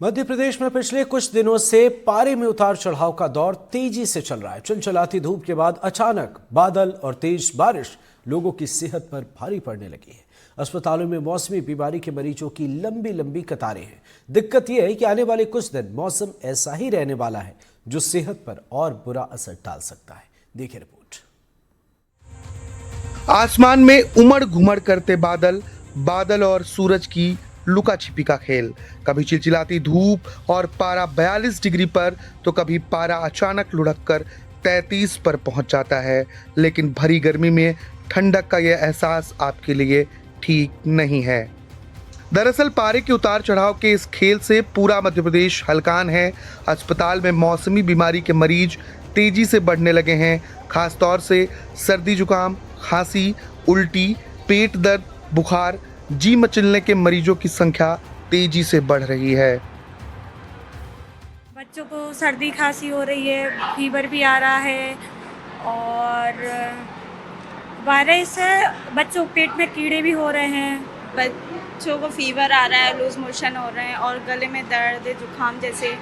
मध्य प्रदेश में पिछले कुछ दिनों से पारे में उतार चढ़ाव का दौर तेजी से चल रहा है। चिलचिलाती धूप के बाद अचानक बादल और तेज बारिश लोगों की सेहत पर भारी पड़ने लगी है। अस्पतालों में मौसमी बीमारी के मरीजों की लंबी लंबी कतारें हैं। दिक्कत यह है कि आने वाले कुछ दिन मौसम ऐसा ही रहने वाला है जो सेहत पर और बुरा असर डाल सकता है। देखिए रिपोर्ट। आसमान में उमड़ घुमड़ करते बादल और सूरज की लुका छिपी का खेल। कभी चिलचिलाती धूप और पारा 42 डिग्री पर तो कभी पारा अचानक लुढ़क कर 33 पर पहुंच जाता है। लेकिन भरी गर्मी में ठंडक का यह एहसास आपके लिए ठीक नहीं है। दरअसल पारे के उतार चढ़ाव के इस खेल से पूरा मध्य प्रदेश हलकान है। अस्पताल में मौसमी बीमारी के मरीज तेजी से बढ़ने लगे हैं। खासतौर से सर्दी जुकाम, खांसी, उल्टी, पेट दर्द, बुखार, जी मचलने के मरीजों की संख्या तेजी से बढ़ रही है। बच्चों को सर्दी खांसी हो रही है, फीवर भी आ रहा है और वायरस है। बच्चों पेट में कीड़े भी हो रहे हैं। बच्चों को फीवर आ रहा है, लूज मोशन हो रहे हैं और गले में दर्द, जुकाम जैसे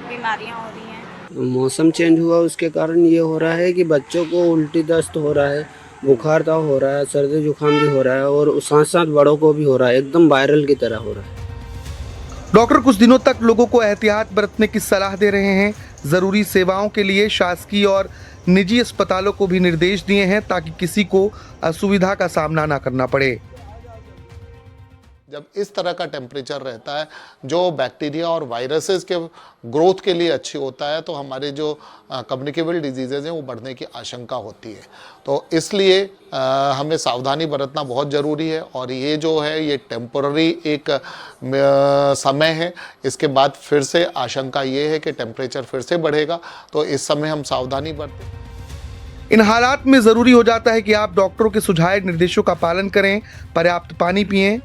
बीमारियां हो रही हैं। मौसम चेंज हुआ उसके कारण ये हो रहा है कि बच्चों को उल्टी दस्त हो रहा है, बुखार तो हो रहा है, सर्दी जुकाम भी हो रहा है और साथ साथ बड़ों को भी हो रहा है। एकदम वायरल की तरह हो रहा है। डॉक्टर कुछ दिनों तक लोगों को एहतियात बरतने की सलाह दे रहे हैं। जरूरी सेवाओं के लिए शासकीय और निजी अस्पतालों को भी निर्देश दिए हैं ताकि किसी को असुविधा का सामना ना करना पड़े। जब इस तरह का टेम्परेचर रहता है जो बैक्टीरिया और वायरसेस के ग्रोथ के लिए अच्छी होता है, तो हमारे जो कम्युनिकेबल डिजीज़ेज़ हैं वो बढ़ने की आशंका होती है। तो इसलिए हमें सावधानी बरतना बहुत ज़रूरी है। और ये जो है ये टेम्पररी एक समय है। इसके बाद फिर से आशंका ये है कि टेम्परेचर फिर से बढ़ेगा, तो इस समय हम सावधानी बरतें। इन हालात में ज़रूरी हो जाता है कि आप डॉक्टरों के सुझाए निर्देशों का पालन करें, पर्याप्त पानी पिएं,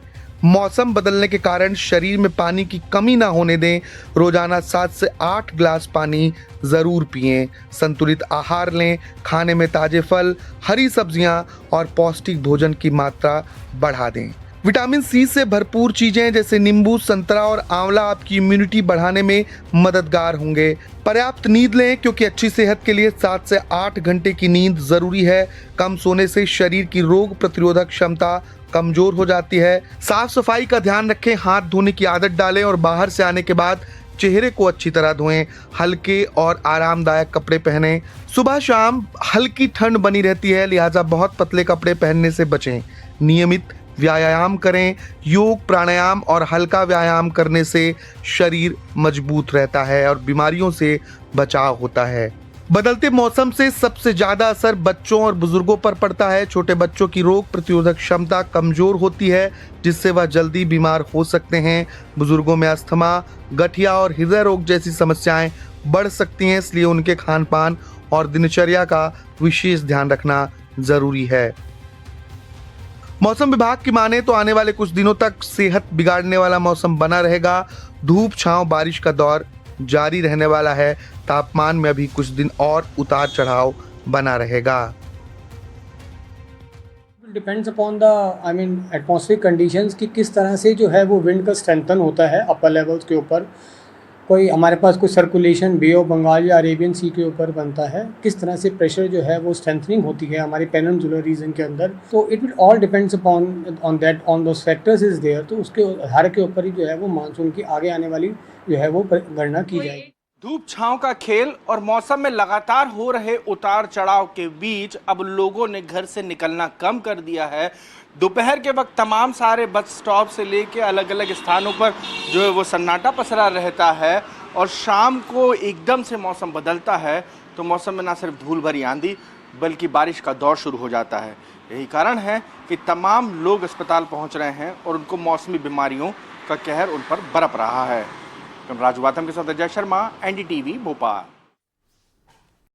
मौसम बदलने के कारण शरीर में पानी की कमी ना होने दें, रोजाना 7 से 8 गिलास पानी ज़रूर पिएं, संतुलित आहार लें, खाने में ताजे फल, हरी सब्जियां और पौष्टिक भोजन की मात्रा बढ़ा दें। विटामिन सी से भरपूर चीजें जैसे नींबू, संतरा और आंवला आपकी इम्यूनिटी बढ़ाने में मददगार होंगे। पर्याप्त नींद लें क्योंकि अच्छी सेहत के लिए 7 से 8 घंटे की नींद जरूरी है। कम सोने से शरीर की रोग प्रतिरोधक क्षमता कमजोर हो जाती है। साफ सफाई का ध्यान रखें, हाथ धोने की आदत डालें और बाहर से आने के बाद चेहरे को अच्छी तरह धोएं। हल्के और आरामदायक कपड़े पहनें। सुबह शाम हल्की ठंड बनी रहती है, लिहाजा बहुत पतले कपड़े पहनने से बचें। नियमित व्यायाम करें। योग, प्राणायाम और हल्का व्यायाम करने से शरीर मजबूत रहता है और बीमारियों से बचाव होता है। बदलते मौसम से सबसे ज्यादा असर बच्चों और बुजुर्गों पर पड़ता है। छोटे बच्चों की रोग प्रतिरोधक क्षमता कमजोर होती है, जिससे वह जल्दी बीमार हो सकते हैं। बुजुर्गों में अस्थमा, गठिया और हृदय रोग जैसी समस्याएं बढ़ सकती हैं, इसलिए उनके खान पान और दिनचर्या का विशेष ध्यान रखना जरूरी है। मौसम विभाग की माने तो आने वाले कुछ दिनों तक सेहत बिगाड़ने वाला मौसम बना रहेगा। धूप, छांव, बारिश का दौर जारी रहने वाला है। तापमान में अभी कुछ दिन और उतार चढ़ाव बना रहेगा। Depends upon the atmospheric conditions कि किस तरह से जो है वो विंड का स्ट्रेंथन होता है अपर लेवल्स के ऊपर। कोई हमारे पास कोई सर्कुलेशन बे ऑफ बंगाल या अरेबियन सी के ऊपर बनता है, किस तरह से प्रेशर जो है वो स्ट्रेंथनिंग होती है हमारे पेनिनसुलर रीजन के अंदर। तो it will all depends upon on those factors is there. तो उसके आधार के ऊपर ही जो है वो मानसून की आगे आने वाली जो है वो गणना की जाएगी। धूप छांव का खेल और मौसम में लगातार हो रहे उतार चढ़ाव के बीच अब लोगों ने घर से निकलना कम कर दिया है। दोपहर के वक्त तमाम सारे बस स्टॉप से लेके अलग अलग स्थानों पर जो है वो सन्नाटा पसरा रहता है और शाम को एकदम से मौसम बदलता है तो मौसम में ना सिर्फ धूल भरी आंधी बल्कि बारिश का दौर शुरू हो जाता है। यही कारण है कि तमाम लोग अस्पताल पहुंच रहे हैं और उनको मौसमी बीमारियों का कहर उन पर बरप रहा है। राजू बाथम के साथ अजय शर्मा, NDTV भोपाल।